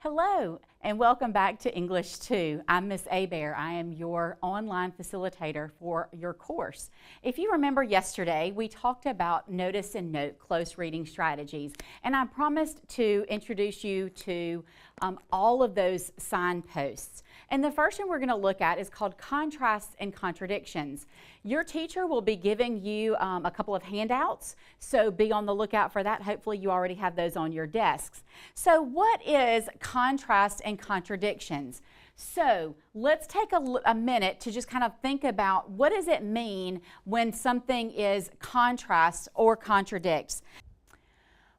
Hello, and welcome back to English 2. I'm Miss Abear. I am your online facilitator for your course. If you remember yesterday, we talked about notice and note close reading strategies, and I promised to introduce you to all of those signposts. And the first one we're going to look at is called Contrasts and Contradictions. Your teacher will be giving you a couple of handouts, so be on the lookout for that. Hopefully you already have those on your desks. So what is contrast and contradictions? So let's take a minute to just kind of think about what does it mean when something is contrasts or contradicts.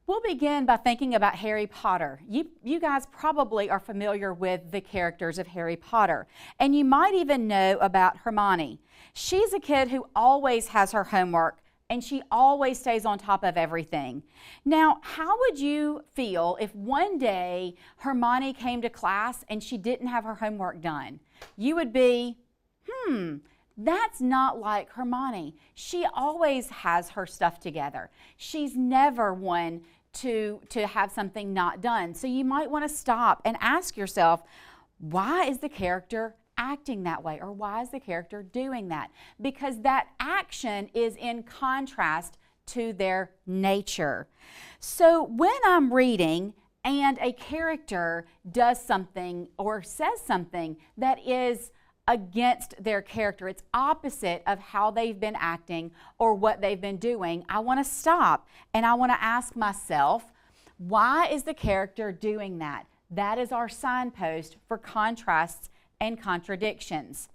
We'll begin by thinking about Harry Potter. You guys probably are familiar with the characters of Harry Potter, and you might even know about Hermione. She's a kid who always has her homework, and she always stays on top of everything. Now, how would you feel if one day Hermione came to class and she didn't have her homework done? You would be, that's not like Hermione. She always has her stuff together. She's never one to have something not done. So you might want to stop and ask yourself, why is the character acting that way? Or why is the character doing that? Because that action is in contrast to their nature. So when I'm reading and a character does something or says something that is against their character, it's opposite of how they've been acting or what they've been doing, I want to stop and I want to ask myself, why is the character doing that? That is our signpost for contrasts and contradictions.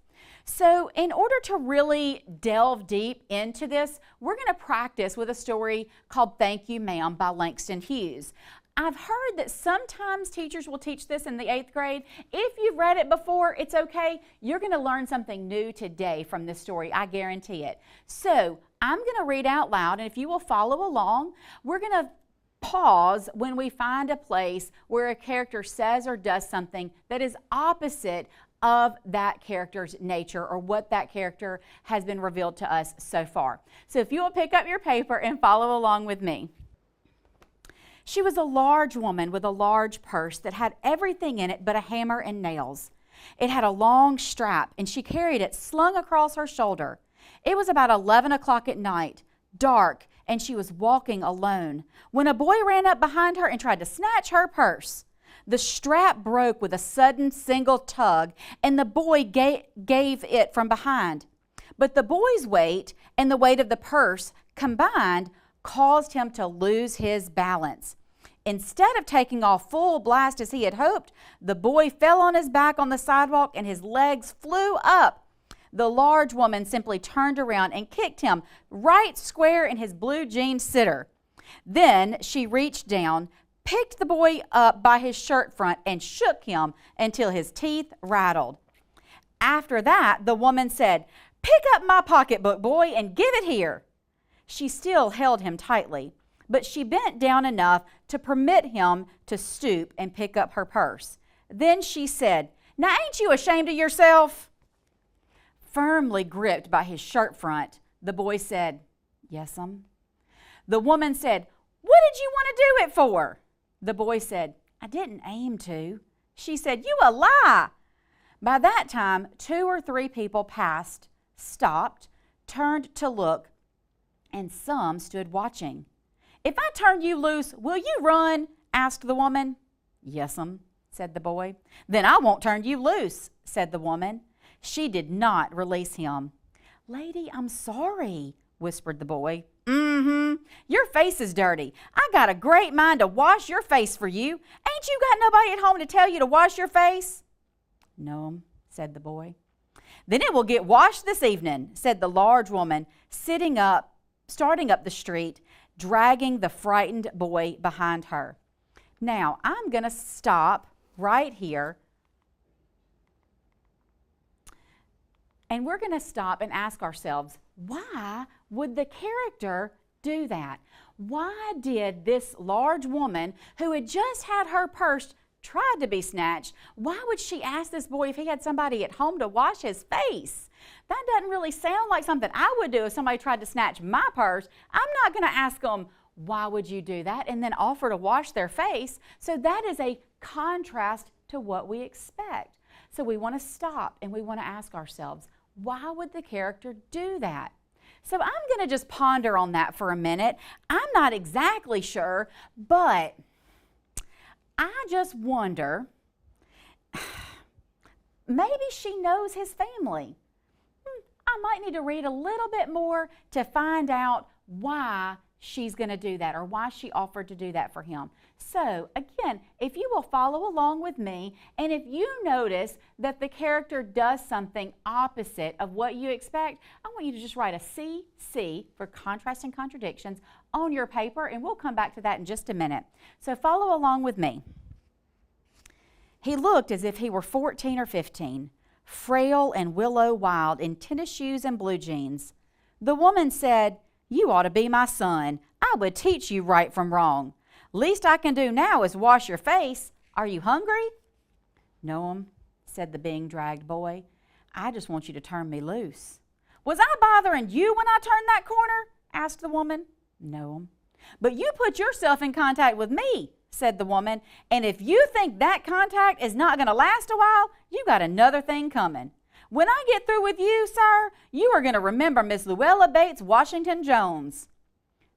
So in order to really delve deep into this, we're going to practice with a story called Thank You Ma'am by Langston Hughes. I've heard that sometimes teachers will teach this in the 8th grade. If you've read it before, it's okay. You're going to learn something new today from this story. I guarantee it. So I'm going to read out loud, and if you will follow along, we're going to pause when we find a place where a character says or does something that is opposite of that character's nature or what that character has been revealed to us so far. So if you will pick up your paper and follow along with me. She was a large woman with a large purse that had everything in it but a hammer and nails. It had a long strap, and she carried it slung across her shoulder. It was about 11 o'clock at night, dark, and she was walking alone, when a boy ran up behind her and tried to snatch her purse. The strap broke with a sudden single tug, and the boy gave it from behind. But the boy's weight and the weight of the purse combined caused him to lose his balance. Instead of taking off full blast as he had hoped, the boy fell on his back on the sidewalk and his legs flew up. The large woman simply turned around and kicked him right square in his blue jean sitter. Then she reached down, picked the boy up by his shirt front, and shook him until his teeth rattled. After that, the woman said, "Pick up my pocketbook, boy, and give it here." She still held him tightly, but she bent down enough to permit him to stoop and pick up her purse. Then she said, "Now ain't you ashamed of yourself?" Firmly gripped by his shirt front, the boy said, "Yes'm." The woman said, "What did you want to do it for?" The boy said, "I didn't aim to." She said, "You a lie." By that time, 2 or 3 people passed, stopped, turned to look, and some stood watching. "If I turn you loose, will you run?" asked the woman. "Yes'm," said the boy. "Then I won't turn you loose," said the woman. She did not release him. "Lady, I'm sorry," whispered the boy. Your face is dirty. I got a great mind to wash your face for you. Ain't you got nobody at home to tell you to wash your face?" "No," said the boy. "Then it will get washed this evening," said the large woman, starting up the street, dragging the frightened boy behind her. Now, I'm going to stop right here, and we're going to stop and ask ourselves, why would the character do that? Why did this large woman who had just had her purse tried to be snatched, why would she ask this boy if he had somebody at home to wash his face? That doesn't really sound like something I would do if somebody tried to snatch my purse. I'm not going to ask them, why would you do that, and then offer to wash their face. So that is a contrast to what we expect. So we want to stop and we want to ask ourselves, why would the character do that? So I'm going to just ponder on that for a minute. I'm not exactly sure, but I just wonder, maybe she knows his family. I might need to read a little bit more to find out why she's going to do that or why she offered to do that for him. So again, if you will follow along with me, and if you notice that the character does something opposite of what you expect, I want you to just write a CC for contrast and contradictions on your paper, and we'll come back to that in just a minute. So follow along with me. He looked as if he were 14 or 15, frail and willow wild in tennis shoes and blue jeans. The woman said, "You ought to be my son. I would teach you right from wrong. Least I can do now is wash your face. Are you hungry?" "No'm," said the being dragged boy. "I just want you to turn me loose." "Was I bothering you when I turned that corner?" asked the woman. "No'm." "But you put yourself in contact with me," said the woman, "and if you think that contact is not going to last a while, you got another thing coming. When I get through with you, sir, you are going to remember Miss Luella Bates Washington Jones."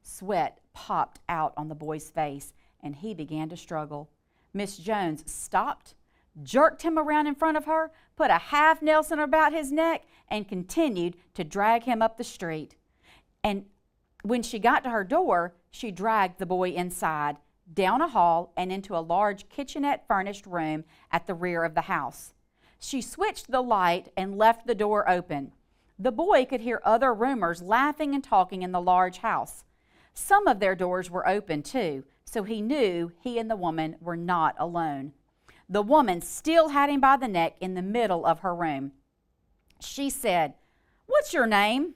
Sweat popped out on the boy's face, and he began to struggle. Miss Jones stopped, jerked him around in front of her, put a half Nelson about his neck, and continued to drag him up the street. And when she got to her door, she dragged the boy inside, down a hall, and into a large kitchenette-furnished room at the rear of the house. She switched the light and left the door open. The boy could hear other roomers laughing and talking in the large house. Some of their doors were open too, so he knew he and the woman were not alone. The woman still had him by the neck in the middle of her room. She said, "What's your name?"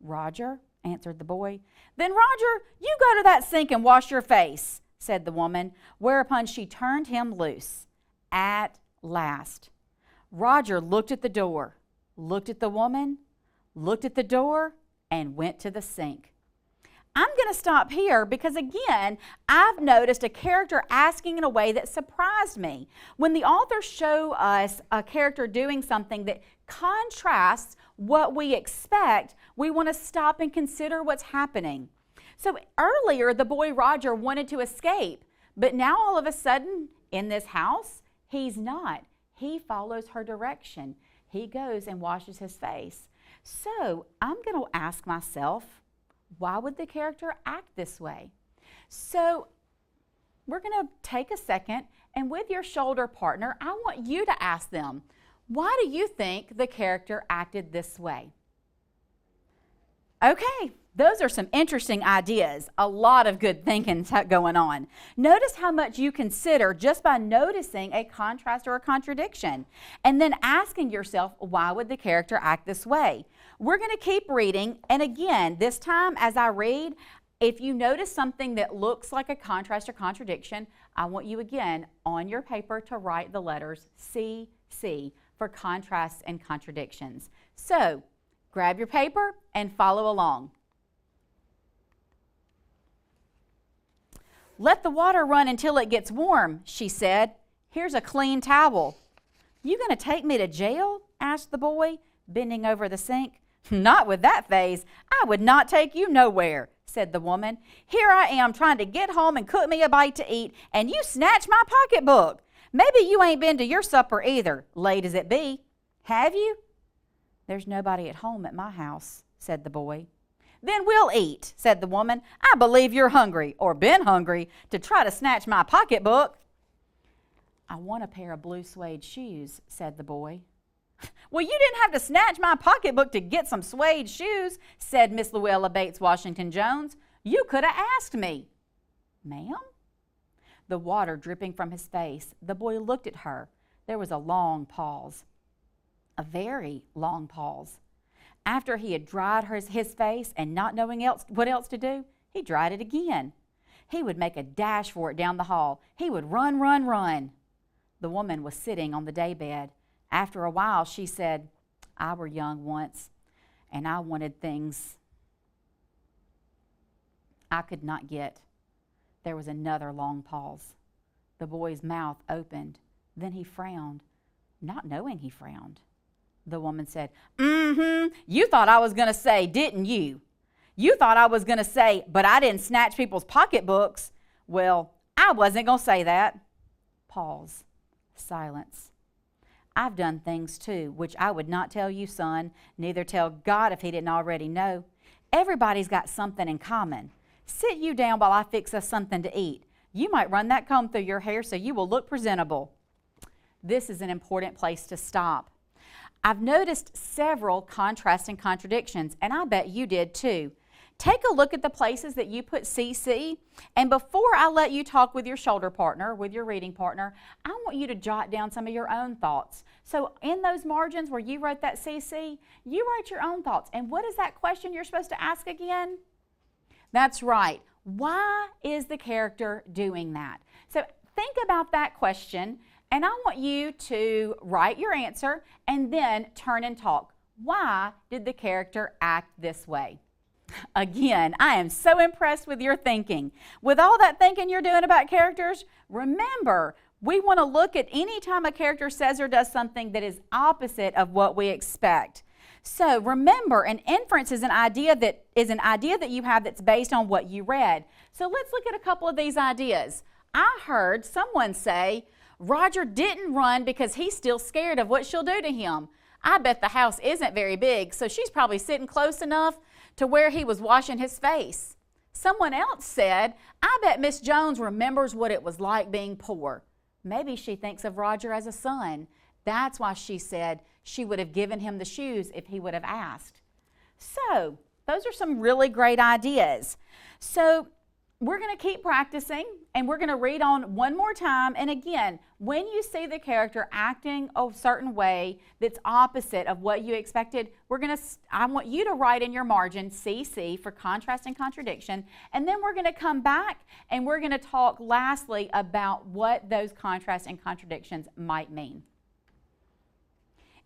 "Roger," answered the boy. "Then, Roger, you go to that sink and wash your face," said the woman, whereupon she turned him loose. At last. Roger looked at the door, looked at the woman, looked at the door, and went to the sink. I'm going to stop here because, again, I've noticed a character asking in a way that surprised me. When the authors show us a character doing something that contrasts what we expect, we want to stop and consider what's happening. So earlier, the boy Roger wanted to escape, but now all of a sudden, in this house, he's not. He follows her direction. He goes and washes his face. So I'm going to ask myself, why would the character act this way? So we're going to take a second, and with your shoulder partner, I want you to ask them, why do you think the character acted this way? Okay, those are some interesting ideas. A lot of good thinking going on. Notice how much you consider just by noticing a contrast or a contradiction, and then asking yourself, why would the character act this way? We're going to keep reading, and again, this time as I read, if you notice something that looks like a contrast or contradiction, I want you again on your paper to write the letters CC for contrasts and contradictions. So, grab your paper and follow along. "Let the water run until it gets warm," she said. "Here's a clean towel." "You going to take me to jail?" asked the boy, bending over the sink. "Not with that face. I would not take you nowhere," said the woman. "Here I am trying to get home and cook me a bite to eat, and you snatch my pocketbook. Maybe you ain't been to your supper either, late as it be. Have you?" "There's nobody at home at my house," said the boy. "Then we'll eat," said the woman. "I believe you're hungry, or been hungry, to try to snatch my pocketbook." "I want a pair of blue suede shoes," said the boy. "Well, you didn't have to snatch my pocketbook to get some suede shoes," said Miss Luella Bates Washington Jones. "You could have asked me." "Ma'am?" The water dripping from his face, the boy looked at her. There was a long pause. A very long pause. After he had dried his face and not knowing what else to do, he dried it again. He would make a dash for it down the hall. He would run, run, run. The woman was sitting on the daybed. After a while, she said, "I were young once, and I wanted things I could not get." There was another long pause. The boy's mouth opened. Then he frowned, not knowing he frowned. The woman said, you thought I was going to say, didn't you? You thought I was going to say, but I didn't snatch people's pocketbooks. Well, I wasn't going to say that. Pause. Silence. I've done things too, which I would not tell you, son, neither tell God if he didn't already know. Everybody's got something in common. Sit you down while I fix us something to eat. You might run that comb through your hair so you will look presentable. This is an important place to stop. I've noticed several contrasts and contradictions, and I bet you did too. Take a look at the places that you put CC, and before I let you talk with your shoulder partner, with your reading partner, I want you to jot down some of your own thoughts. So in those margins where you wrote that CC, you write your own thoughts. And what is that question you're supposed to ask again? That's right. Why is the character doing that? So think about that question, and I want you to write your answer and then turn and talk. Why did the character act this way? Again, I am so impressed with your thinking. With all that thinking you're doing about characters, remember, we want to look at any time a character says or does something that is opposite of what we expect. So remember, an inference is an idea that you have that's based on what you read. So let's look at a couple of these ideas. I heard someone say, Roger didn't run because he's still scared of what she'll do to him. I bet the house isn't very big, so she's probably sitting close enough to where he was washing his face. Someone else said, I bet Miss Jones remembers what it was like being poor. Maybe she thinks of Roger as a son. That's why she said she would have given him the shoes if he would have asked. So, those are some really great ideas. So, we're going to keep practicing, and we're going to read on one more time. And again, when you see the character acting a certain way that's opposite of what you expected, I want you to write in your margin CC for contrast and contradiction. And then we're going to come back and we're going to talk lastly about what those contrasts and contradictions might mean.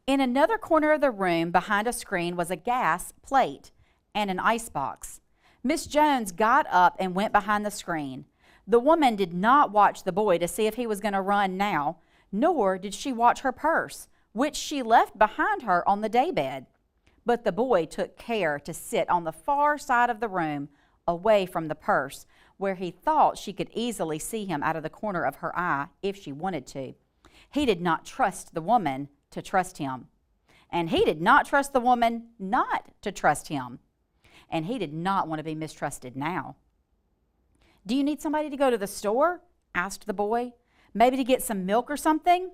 In another corner of the room behind a screen was a gas plate and an icebox. Miss Jones got up and went behind the screen. The woman did not watch the boy to see if he was going to run now, nor did she watch her purse, which she left behind her on the daybed. But the boy took care to sit on the far side of the room, away from the purse, where he thought she could easily see him out of the corner of her eye if she wanted to. He did not trust the woman to trust him, and he did not trust the woman not to trust him. And he did not want to be mistrusted now. Do you need somebody to go to the store? Asked the boy. Maybe to get some milk or something?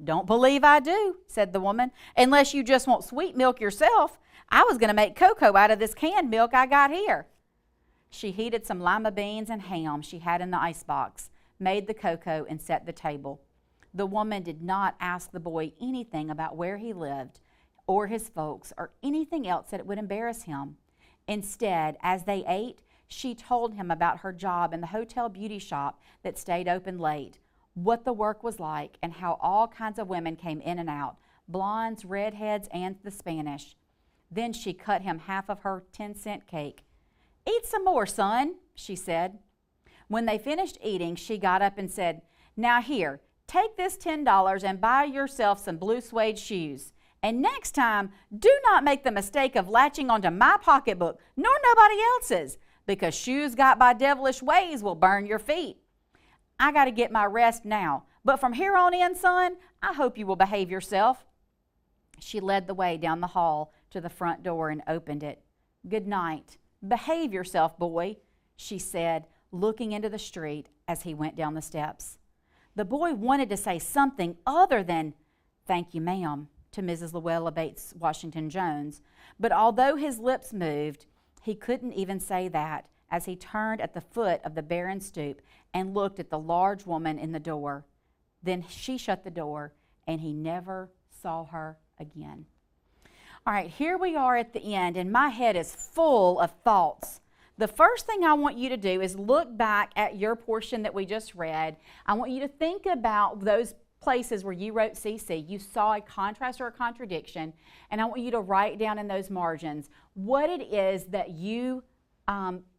Don't believe I do, said the woman, unless you just want sweet milk yourself. I was going to make cocoa out of this canned milk I got here. She heated some lima beans and ham she had in the icebox, made the cocoa, and set the table. The woman did not ask the boy anything about where he lived or his folks or anything else that would embarrass him. Instead, as they ate, she told him about her job in the hotel beauty shop that stayed open late, what the work was like, and how all kinds of women came in and out, blondes, redheads, and the Spanish. Then she cut him half of her 10-cent cake. Eat some more, son, she said. When they finished eating, she got up and said, Now here, take this $10 and buy yourself some blue suede shoes. And next time, do not make the mistake of latching onto my pocketbook, nor nobody else's, because shoes got by devilish ways will burn your feet. I got to get my rest now, but from here on in, son, I hope you will behave yourself. She led the way down the hall to the front door and opened it. Good night. Behave yourself, boy, she said, looking into the street as he went down the steps. The boy wanted to say something other than, Thank you, ma'am, to Mrs. Luella Bates Washington Jones, but although his lips moved, he couldn't even say that as he turned at the foot of the barren stoop and looked at the large woman in the door. Then she shut the door, and he never saw her again. All right, here we are at the end, and my head is full of thoughts. The first thing I want you to do is look back at your portion that we just read. I want you to think about those places where you wrote CC, you saw a contrast or a contradiction, and I want you to write down in those margins what it is that you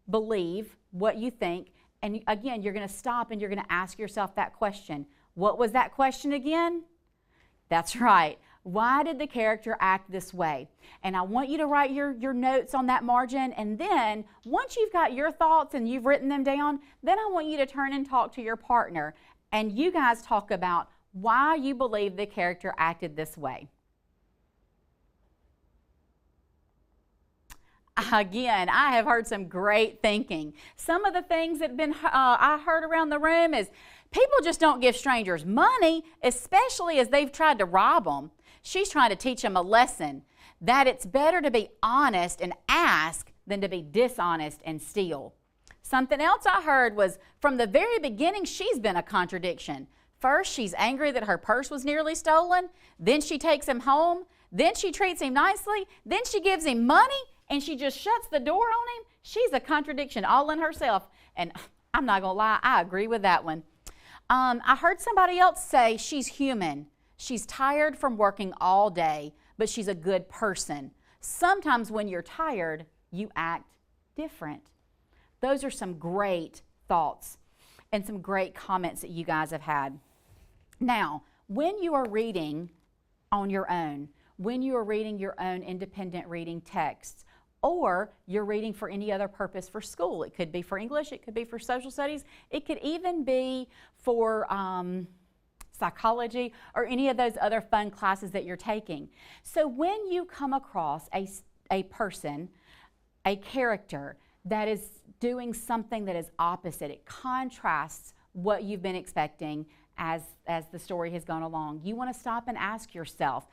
believe, what you think, And again, you're going to stop and you're going to ask yourself that question. What was that question again? That's right. Why did the character act this way? And I want you to write your notes on that margin, and then once you've got your thoughts and you've written them down, then I want you to turn and talk to your partner, and you guys talk about why you believe the character acted this way. Again, I have heard some great thinking. Some of the things that I heard around the room is people just don't give strangers money, especially as they've tried to rob them. She's trying to teach them a lesson that it's better to be honest and ask than to be dishonest and steal. Something else I heard was from the very beginning, she's been a contradiction. First, she's angry that her purse was nearly stolen. Then she takes him home. Then she treats him nicely. Then she gives him money, and she just shuts the door on him. She's a contradiction all in herself. And I'm not going to lie, I agree with that one. I heard somebody else say she's human. She's tired from working all day, but she's a good person. Sometimes when you're tired, you act different. Those are some great thoughts and some great comments that you guys have had. Now, when you are reading on your own, when you are reading your own independent reading texts, or you're reading for any other purpose for school, it could be for English, it could be for social studies, it could even be for psychology, or any of those other fun classes that you're taking. So when you come across a person, a character that is doing something that is opposite, it contrasts what you've been expecting as the story has gone along, you want to stop and ask yourself,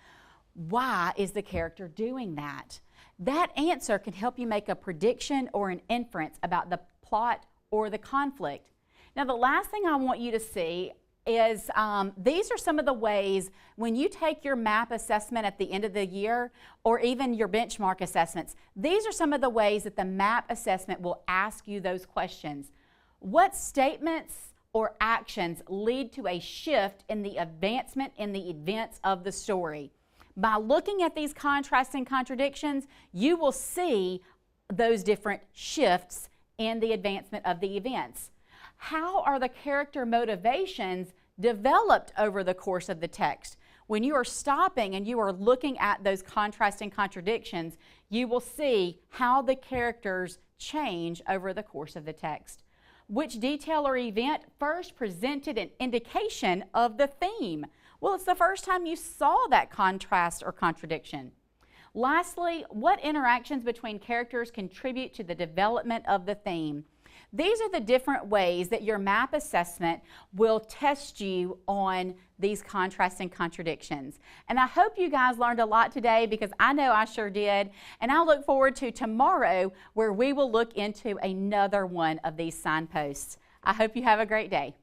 why is the character doing that? That answer can help you make a prediction or an inference about the plot or the conflict. Now, the last thing I want you to see is these are some of the ways when you take your MAP assessment at the end of the year, or even your benchmark assessments, these are some of the ways that the MAP assessment will ask you those questions. What statements or actions lead to a shift in the advancement in the events of the story? By looking at these contrasting contradictions, you will see those different shifts in the advancement of the events. How are the character motivations developed over the course of the text? When you are stopping and you are looking at those contrasting contradictions, you will see how the characters change over the course of the text. Which detail or event first presented an indication of the theme? Well, it's the first time you saw that contrast or contradiction. Lastly, what interactions between characters contribute to the development of the theme? These are the different ways that your MAP assessment will test you on these contrasting contradictions. And I hope you guys learned a lot today, because I know I sure did. And I look forward to tomorrow, where we will look into another one of these signposts. I hope you have a great day.